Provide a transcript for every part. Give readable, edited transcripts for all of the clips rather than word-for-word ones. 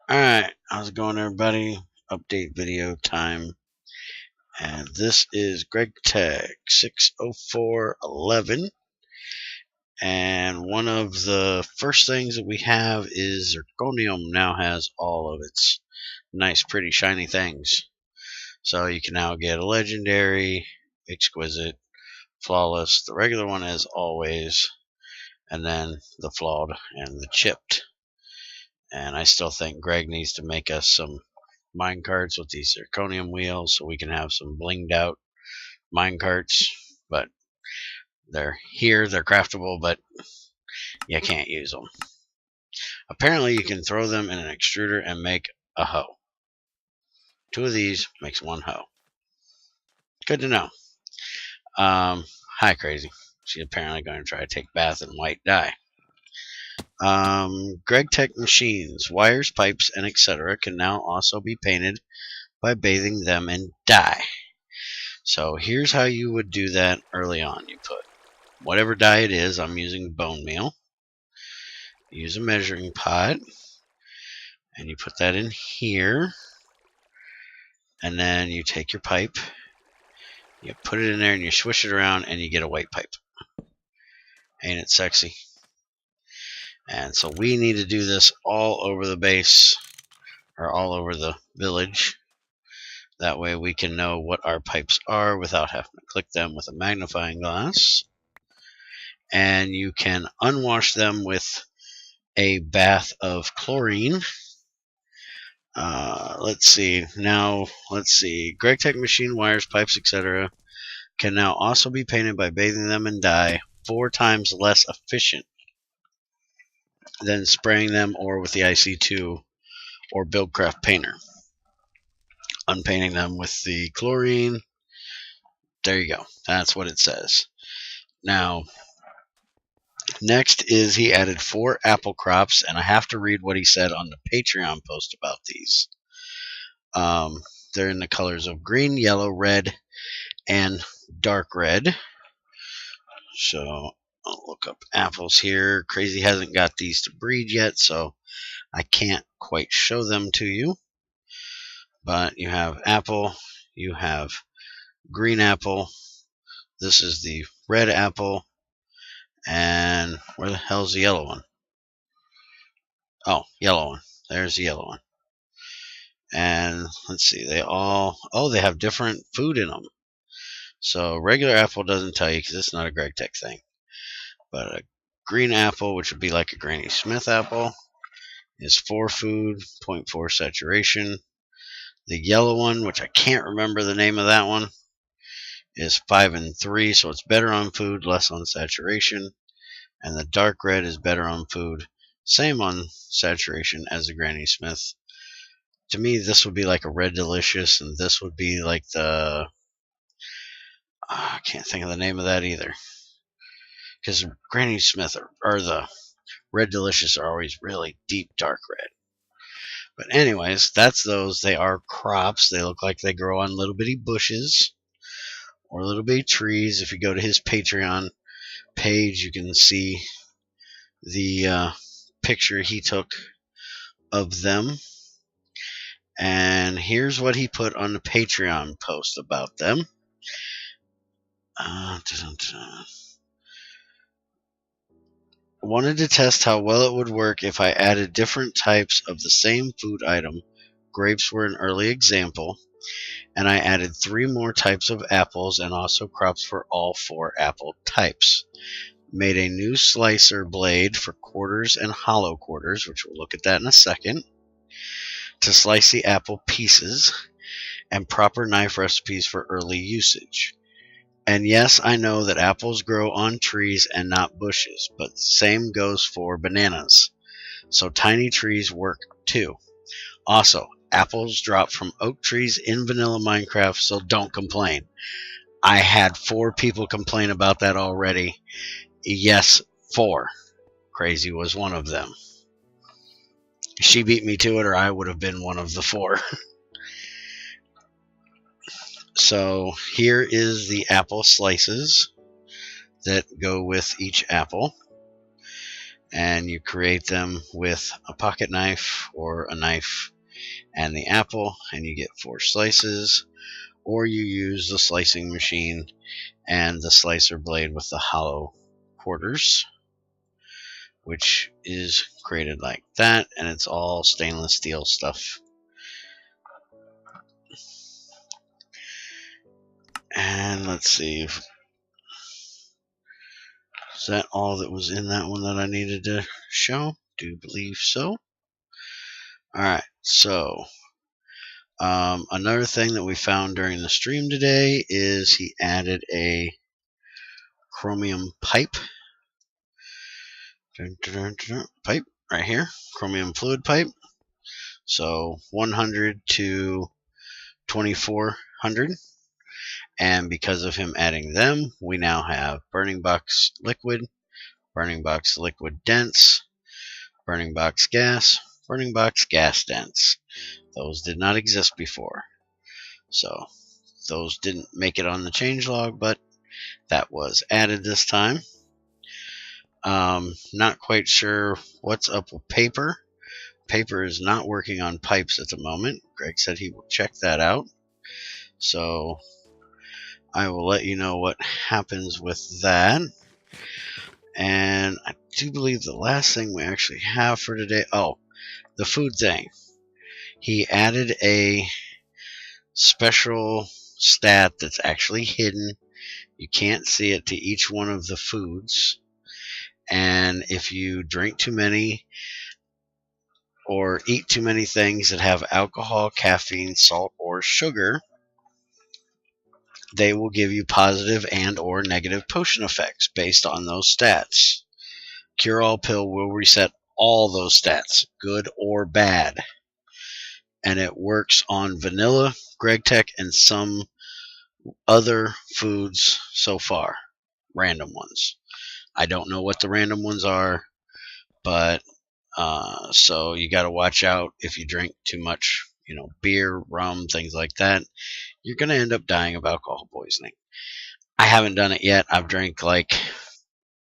Alright, how's it going, everybody? Update video time. And this is Gregtech 604.11. And one of the first things that we have is Chromium now has all of its nice, pretty, shiny things. So you can now get a legendary, exquisite, flawless, the regular one as always, and then the flawed and the chipped. And I still think Greg needs to make us some mine carts with these zirconium wheels so we can have some blinged out mine carts. But they're here, they're craftable, but you can't use them. Apparently, you can throw them in an extruder and make a hoe. 2 of these makes 1 hoe. Good to know. Hi, Crazy. She's apparently going to try to take bath in white dye. Gregtech machines, wires, pipes, and etc. can now also be painted by bathing them in dye. So here's how you would do that early on. You put whatever dye it is. I'm using bone meal. Use a measuring pot, and you put that in here, and then you take your pipe, you put it in there, and you swish it around, and you get a white pipe. Ain't it sexy? And so we need to do this all over the base, or all over the village. That way we can know what our pipes are without having to click them with a magnifying glass. And you can unwash them with a bath of chlorine. Let's see. Gregtech machine wires, pipes, etc. can now also be painted by bathing them in dye, 4 times less efficient than spraying them or with the IC2 or Buildcraft painter. Unpainting them with the chlorine. There you go. That's what it says. Now, next is he added 4 apple crops, and I have to read what he said on the Patreon post about these. They're in the colors of green, yellow, red, and dark red. So I'll look up apples here. Crazy hasn't got these to breed yet, so I can't quite show them to you. But you have apple, you have green apple, this is the red apple, and where the hell's the yellow one? Oh, yellow one. There's the yellow one. And let's see, they have different food in them. So regular apple doesn't tell you because it's not a Gregtech thing. But a green apple, which would be like a Granny Smith apple, is 4 food, 0.4 saturation. The yellow one, which I can't remember the name of that one, is 5 and 3, so it's better on food, less on saturation. And the dark red is better on food, same on saturation as the Granny Smith. To me, this would be like a Red Delicious, and this would be like the... I can't think of the name of that either. Because Granny Smith or the Red Delicious are always really deep dark red. But anyways, that's those. They are crops. They look like they grow on little bitty bushes or little bitty trees. If you go to his Patreon page, you can see the picture he took of them. And here's what he put on the Patreon post about them. Wanted to test how well it would work if I added different types of the same food item. Grapes were an early example, and I added 3 more types of apples and also crops for all 4 apple types. Made a new slicer blade for quarters and hollow quarters, which we'll look at that in a second, to slice the apple pieces, and proper knife recipes for early usage. And yes, I know that apples grow on trees and not bushes, but the same goes for bananas. So tiny trees work too. Also, apples drop from oak trees in vanilla Minecraft, so don't complain. I had 4 people complain about that already. Yes, 4. Crazy was one of them. She beat me to it, or I would have been one of the 4. So here is the apple slices that go with each apple. and you create them with a pocket knife or a knife and the apple, and you get 4 slices, or you use the slicing machine and the slicer blade with the hollow quarters, which is created like that, and it's all stainless steel stuff. And let's see, is that all that was in that one that I needed to show? Do believe so. Alright, so another thing that we found during the stream today is he added a chromium pipe. Pipe right here, chromium fluid pipe. So 100 to 2400. And because of him adding them, we now have burning box liquid dense, burning box gas dense. Those did not exist before. So those didn't make it on the changelog, but that was added this time. Not quite sure what's up with paper. Paper is not working on pipes at the moment. Greg said he will check that out. So I will let you know what happens with that. And I do believe the last thing we actually have for today, the food thing. He added a special stat that's actually hidden. You can't see it to each one of the foods. And if you drink too many or eat too many things that have alcohol, caffeine, salt, or sugar, they will give you positive and or negative potion effects based on those stats. Cure All Pill will reset all those stats, good or bad. And it works on vanilla, Gregtech, and some other foods so far. Random ones. I don't know what the random ones are, but so you got to watch out if you drink too much, beer, rum, things like that. You're going to end up dying of alcohol poisoning. I haven't done it yet. I've drank like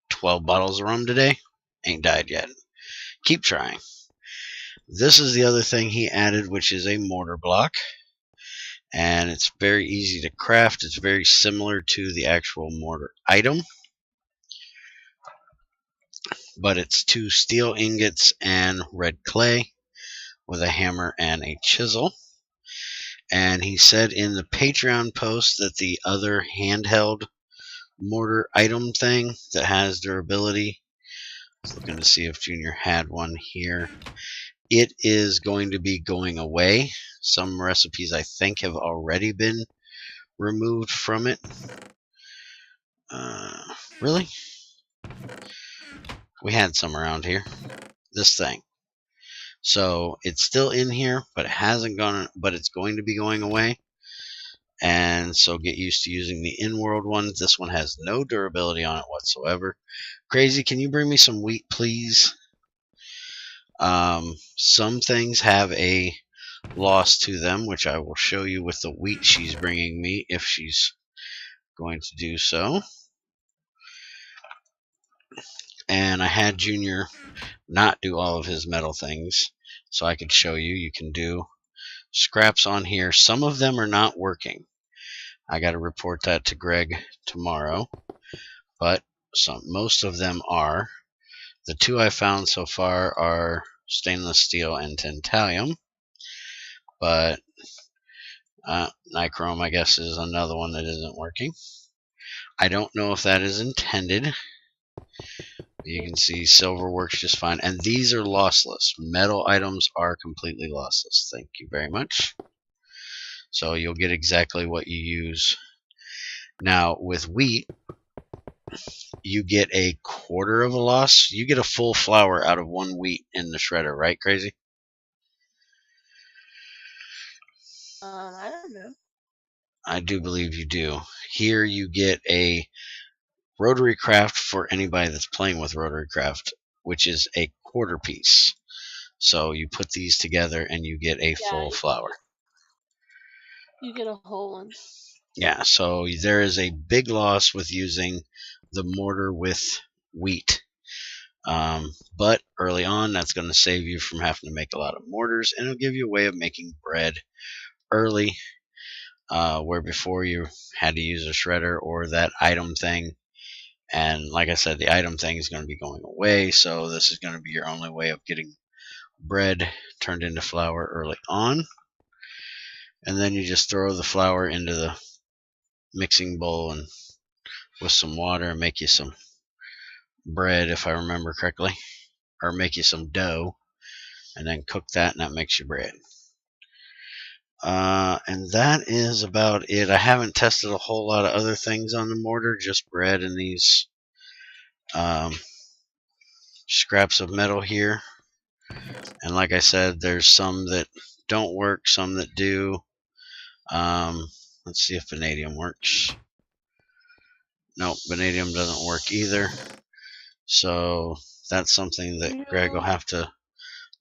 12 bottles of rum today. Ain't died yet. Keep trying. This is the other thing he added, which is a mortar block. And it's very easy to craft. It's very similar to the actual mortar item. But it's 2 steel ingots and red clay with a hammer and a chisel. And he said in the Patreon post that the other handheld mortar item thing that has durability, I was looking to see if Junior had one here, it is going to be going away. Some recipes I think have already been removed from it. Really? We had some around here. This thing. So it's still in here, but it hasn't gone, but it's going to be going away. And so get used to using the in-world one. This one has no durability on it whatsoever. Crazy, can you bring me some wheat, please? Some things have a loss to them, which I will show you with the wheat she's bringing me, if she's going to do so. And I had Junior not do all of his metal things, so I could show you. You can do scraps on here. Some of them are not working. I got to report that to Greg tomorrow, but most of them are. The 2 I found so far are stainless steel and tantalum, but nichrome, I guess, is another one that isn't working. I don't know if that is intended. You can see silver works just fine, and these are lossless. Metal items are completely lossless. Thank you very much. So you'll get exactly what you use. Now with wheat, you get a quarter of a loss. You get a full flour out of 1 wheat in the shredder, right, Crazy? I don't know. I do believe you do. Here you get a rotary craft for anybody that's playing with rotary craft, which is a quarter piece. So you put these together and you get a full flour. You get a whole one. Yeah, so there is a big loss with using the mortar with wheat. But early on, that's going to save you from having to make a lot of mortars, and it'll give you a way of making bread early, where before you had to use a shredder or that item thing. And like I said, the item thing is going to be going away, so this is going to be your only way of getting bread turned into flour early on. And then you just throw the flour into the mixing bowl and with some water and make you some bread, if I remember correctly, or make you some dough and then cook that, and that makes you bread. And that is about it. I haven't tested a whole lot of other things on the mortar, just bread and these scraps of metal here. And like I said, there's some that don't work, some that do. Let's see if vanadium works. Nope, vanadium doesn't work either. So that's something that Greg will have to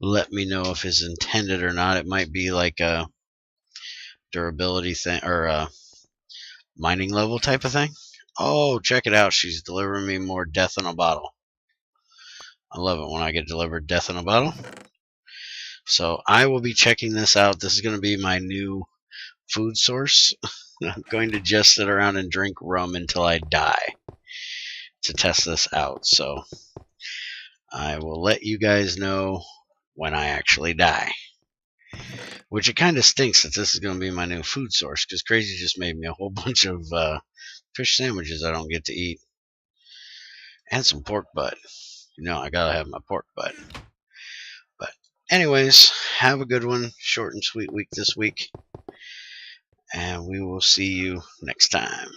let me know if it's intended or not. It might be like a durability thing or a mining level type of thing. Oh, check it out. She's delivering me more death in a bottle. I love it when I get delivered death in a bottle. So I will be checking this out. This is going to be my new food source. I'm going to just sit around and drink rum until I die to test this out. So I will let you guys know when I actually die. Which it kind of stinks that this is going to be my new food source, because Crazy just made me a whole bunch of fish sandwiches I don't get to eat. And some pork butt. You know, I gotta have my pork butt. But anyways, have a good one. Short and sweet week this week. And we will see you next time.